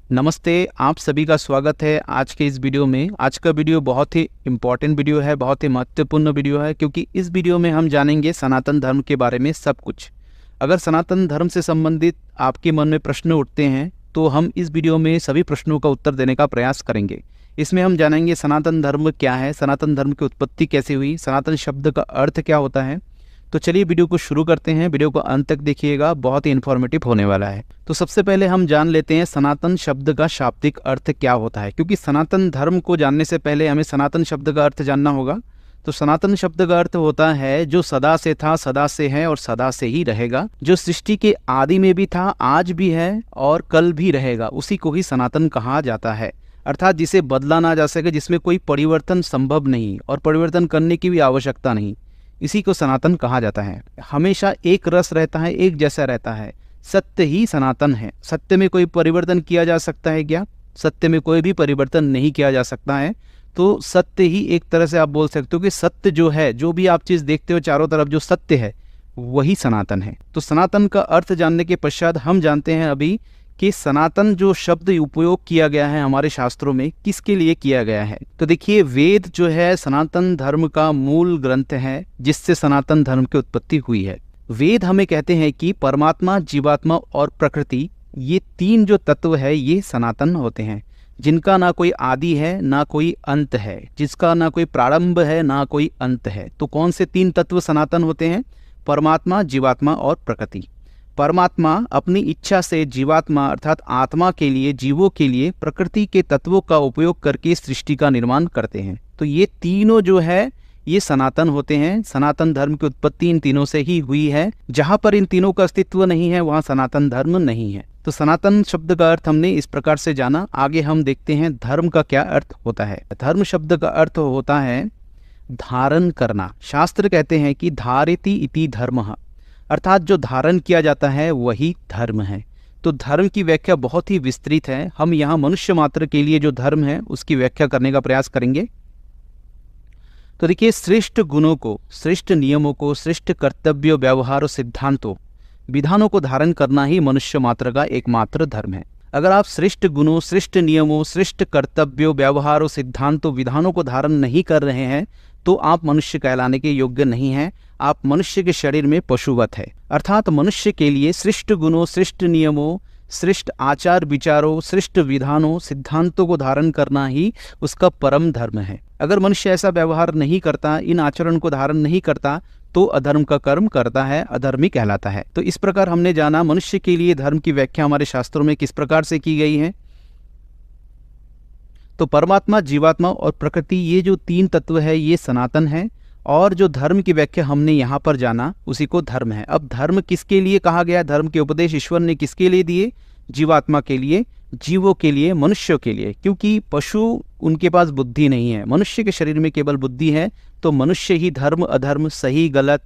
नमस्ते, आप सभी का स्वागत है आज के इस वीडियो में। आज का वीडियो बहुत ही इम्पोर्टेंट वीडियो है, बहुत ही महत्वपूर्ण वीडियो है, क्योंकि इस वीडियो में हम जानेंगे सनातन धर्म के बारे में सब कुछ। अगर सनातन धर्म से संबंधित आपके मन में प्रश्न उठते हैं तो हम इस वीडियो में सभी प्रश्नों का उत्तर देने का प्रयास करेंगे। इसमें हम जानेंगे सनातन धर्म क्या है, सनातन धर्म की उत्पत्ति कैसे हुई, सनातन शब्द का अर्थ क्या होता है। तो चलिए वीडियो को शुरू करते हैं। वीडियो को अंत तक देखिएगा, बहुत ही इन्फॉर्मेटिव होने वाला है। तो सबसे पहले हम जान लेते हैं सनातन शब्द का शाब्दिक अर्थ क्या होता है, क्योंकि सनातन धर्म को जानने से पहले हमें सनातन शब्द का अर्थ जानना होगा। तो सनातन शब्द का अर्थ होता है जो सदा से था, सदा से है और सदा से ही रहेगा, जो सृष्टि के आदि में भी था, आज भी है और कल भी रहेगा, उसी को ही सनातन कहा जाता है। अर्थात जिसे बदला ना जा सके, जिसमें कोई परिवर्तन संभव नहीं और परिवर्तन करने की भी आवश्यकता नहीं, इसी को सनातन कहा जाता है। हमेशा एक रस रहता है, एक जैसा रहता है, सत्य ही सनातन है। सत्य में कोई परिवर्तन किया जा सकता है क्या? सत्य में कोई भी परिवर्तन नहीं किया जा सकता है। तो सत्य ही एक तरह से आप बोल सकते हो कि सत्य जो है, जो भी आप चीज़ देखते हो चारों तरफ जो सत्य है वही सनातन है। तो सनातन का अर्थ जानने के पश्चात हम जानते हैं अभी कि सनातन जो शब्द उपयोग किया गया है हमारे शास्त्रों में, किसके लिए किया गया है। तो देखिए, वेद जो है सनातन धर्म का मूल ग्रंथ है, जिससे सनातन धर्म की उत्पत्ति हुई है। वेद हमें कहते हैं कि परमात्मा, जीवात्मा और प्रकृति, ये तीन जो तत्व है ये सनातन होते हैं, जिनका ना कोई आदि है ना कोई अंत है, जिसका ना कोई प्रारंभ है ना कोई अंत है। तो कौन से तीन तत्व सनातन होते हैं? परमात्मा, जीवात्मा और प्रकृति। परमात्मा अपनी इच्छा से जीवात्मा अर्थात आत्मा के लिए, जीवों के लिए प्रकृति के तत्वों का उपयोग करके सृष्टि का निर्माण करते हैं। तो ये तीनों जो है ये सनातन होते हैं। सनातन धर्म की उत्पत्ति इन तीनों से ही हुई है। जहां पर इन तीनों का अस्तित्व नहीं है वहां सनातन धर्म नहीं है। तो सनातन शब्द का अर्थ हमने इस प्रकार से जाना। आगे हम देखते हैं धर्म का क्या अर्थ होता है। धर्म शब्द का अर्थ होता है धारण करना। शास्त्र कहते हैं कि धारयति इति धर्मः, अर्थात जो धारण किया जाता है वही धर्म है। तो धर्म की व्याख्या बहुत ही विस्तृत है। हम यहाँ मनुष्य मात्र के लिए जो धर्म है उसकी व्याख्या करने का प्रयास करेंगे। तो देखिए, श्रेष्ठ गुणों को, श्रेष्ठ नियमों को, श्रेष्ठ कर्तव्य, व्यवहार और सिद्धांतों, विधानों को धारण करना ही मनुष्य मात्र का एकमात्र धर्म है। अगर आप श्रेष्ठ गुणों, श्रेष्ठ नियमों, श्रेष्ठ कर्तव्यों, व्यवहार और सिद्धांतों, विधानों को धारण नहीं कर रहे हैं तो आप मनुष्य कहलाने के योग्य नहीं हैं। आप मनुष्य के शरीर में पशुवत है। अर्थात मनुष्य के लिए श्रेष्ठ गुणों, श्रेष्ठ नियमों, श्रेष्ठ आचार विचारों, श्रेष्ठ विधानों, सिद्धांतों को धारण करना ही उसका परम धर्म है। अगर मनुष्य ऐसा व्यवहार नहीं करता, इन आचरण को धारण नहीं करता, तो अधर्म का कर्म करता है, अधर्मी कहलाता है। तो इस प्रकार हमने जाना मनुष्य के लिए धर्म की व्याख्या हमारे शास्त्रों में किस प्रकार से की गई है। तो परमात्मा, जीवात्मा और प्रकृति, ये जो तीन तत्व है ये सनातन है। और जो धर्म की व्याख्या हमने यहाँ पर जाना उसी को धर्म है। अब धर्म किसके लिए कहा गया? धर्म के उपदेश ईश्वर ने किसके लिए दिए? जीवात्मा के लिए, जीवों के लिए, मनुष्यों के लिए। क्योंकि पशु, उनके पास बुद्धि नहीं है, मनुष्य के शरीर में केवल बुद्धि है। तो मनुष्य ही धर्म अधर्म, सही गलत,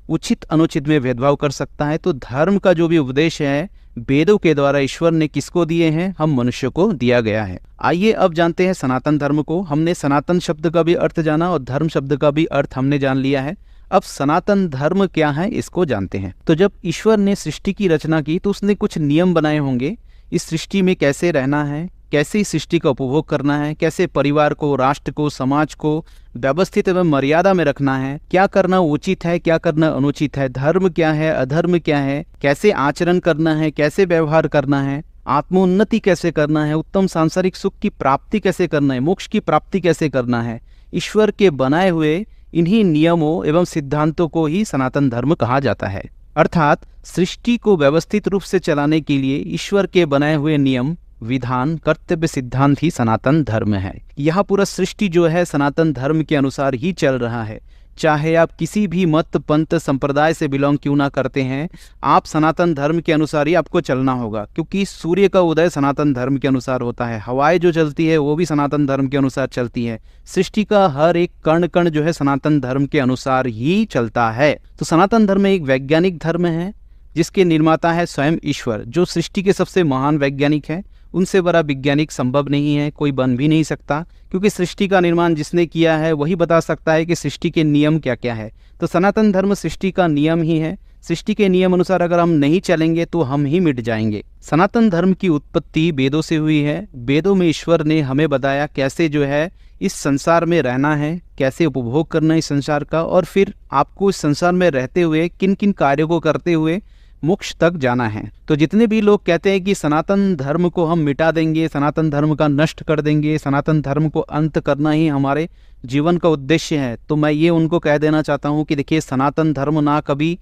उचित अनुचित में भेदभाव कर सकता है। तो धर्म का जो भी उपदेश है वेदों के द्वारा ईश्वर ने किसको दिए हैं? हम मनुष्य को दिया गया है। आइए अब जानते हैं सनातन धर्म को। हमने सनातन शब्द का भी अर्थ जाना और धर्म शब्द का भी अर्थ हमने जान लिया है। अब सनातन धर्म क्या है इसको जानते हैं। तो जब ईश्वर ने सृष्टि की रचना की तो उसने कुछ नियम बनाए होंगे, इस सृष्टि में कैसे रहना है, कैसे इस सृष्टि का उपभोग करना है, कैसे परिवार को, राष्ट्र को, समाज को व्यवस्थित एवं मर्यादा में रखना है, क्या करना उचित है, क्या करना अनुचित है, धर्म क्या है, अधर्म क्या है, कैसे आचरण करना है, कैसे व्यवहार करना है, आत्मोन्नति कैसे करना है, उत्तम सांसारिक सुख की प्राप्ति कैसे करना है, मोक्ष की प्राप्ति कैसे करना है। ईश्वर के बनाए हुए इन्हीं नियमों एवं सिद्धांतों को ही सनातन धर्म कहा जाता है। अर्थात सृष्टि को व्यवस्थित रूप से चलाने के लिए ईश्वर के बनाए हुए नियम, विधान, कर्तव्य, सिद्धांत ही सनातन धर्म है। यह पूरा सृष्टि जो है सनातन धर्म के अनुसार ही चल रहा है। चाहे आप किसी भी मत, पंथ, संप्रदाय से बिलोंग क्यों ना करते हैं, आप सनातन धर्म के अनुसार ही आपको चलना होगा। क्योंकि सूर्य का उदय सनातन धर्म के अनुसार होता है, हवाएं जो चलती है वो भी सनातन धर्म के अनुसार चलती है, सृष्टि का हर एक कण कण जो है सनातन धर्म के अनुसार ही चलता है। तो सनातन धर्म एक वैज्ञानिक धर्म है जिसके निर्माता है स्वयं ईश्वर, जो सृष्टि के सबसे महान वैज्ञानिक है। उनसे बड़ा वैज्ञानिक संभव नहीं है, कोई बन भी नहीं सकता, क्योंकि सृष्टि का निर्माण जिसने किया है वही बता सकता है कि सृष्टि के नियम क्या क्या है। तो सनातन धर्म सृष्टि का नियम ही है, सृष्टि के नियम अनुसार अगर हम नहीं चलेंगे तो हम ही मिट जाएंगे। सनातन धर्म की उत्पत्ति वेदों से हुई है। वेदों में ईश्वर ने हमें बताया कैसे जो है इस संसार में रहना है, कैसे उपभोग करना है इस संसार का, और फिर आपको इस संसार में रहते हुए किन किन कार्यों को करते हुए मोक्ष तक जाना है। तो जितने भी लोग कहते हैं कि सनातन धर्म को हम मिटा देंगे, सनातन धर्म का नष्ट कर देंगे, सनातन धर्म को अंत करना ही हमारे जीवन का उद्देश्य है, तो मैं ये उनको कह देना चाहता हूँ कि देखिए, सनातन धर्म ना कभी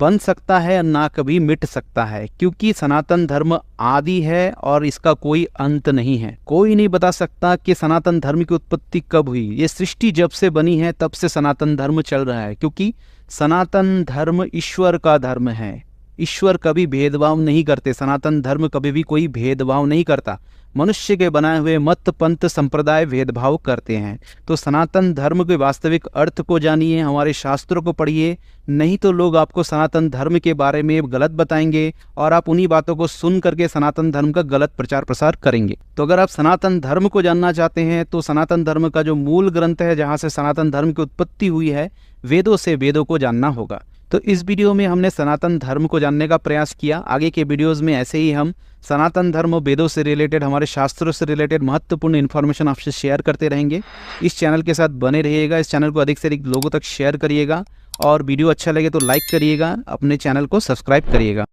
बन सकता है ना कभी मिट सकता है, क्योंकि सनातन धर्म आदि है और इसका कोई अंत नहीं है। कोई नहीं बता सकता कि सनातन धर्म की उत्पत्ति कब हुई। ये सृष्टि जब से बनी है तब से सनातन धर्म चल रहा है, क्योंकि सनातन धर्म ईश्वर का धर्म है। ईश्वर कभी भेदभाव नहीं करते, सनातन धर्म कभी भी कोई भेदभाव नहीं करता। मनुष्य के बनाए हुए मत पंथ संप्रदाय भेदभाव करते हैं। तो सनातन धर्म के वास्तविक अर्थ को जानिए, हमारे शास्त्रों को पढ़िए, नहीं तो लोग आपको सनातन धर्म के बारे में गलत बताएंगे और आप उन्हीं बातों को सुन करके सनातन धर्म का गलत प्रचार प्रसार करेंगे। तो अगर आप सनातन धर्म को जानना चाहते हैं तो सनातन धर्म का जो मूल ग्रंथ है, जहाँ से सनातन धर्म की उत्पत्ति हुई है, वेदों से वेदों को जानना होगा। तो इस वीडियो में हमने सनातन धर्म को जानने का प्रयास किया। आगे के वीडियोस में ऐसे ही हम सनातन धर्म और वेदों से रिलेटेड, हमारे शास्त्रों से रिलेटेड महत्वपूर्ण इन्फॉर्मेशन आपसे शेयर करते रहेंगे। इस चैनल के साथ बने रहिएगा, इस चैनल को अधिक से अधिक लोगों तक शेयर करिएगा और वीडियो अच्छा लगे तो लाइक करिएगा, अपने चैनल को सब्सक्राइब करिएगा।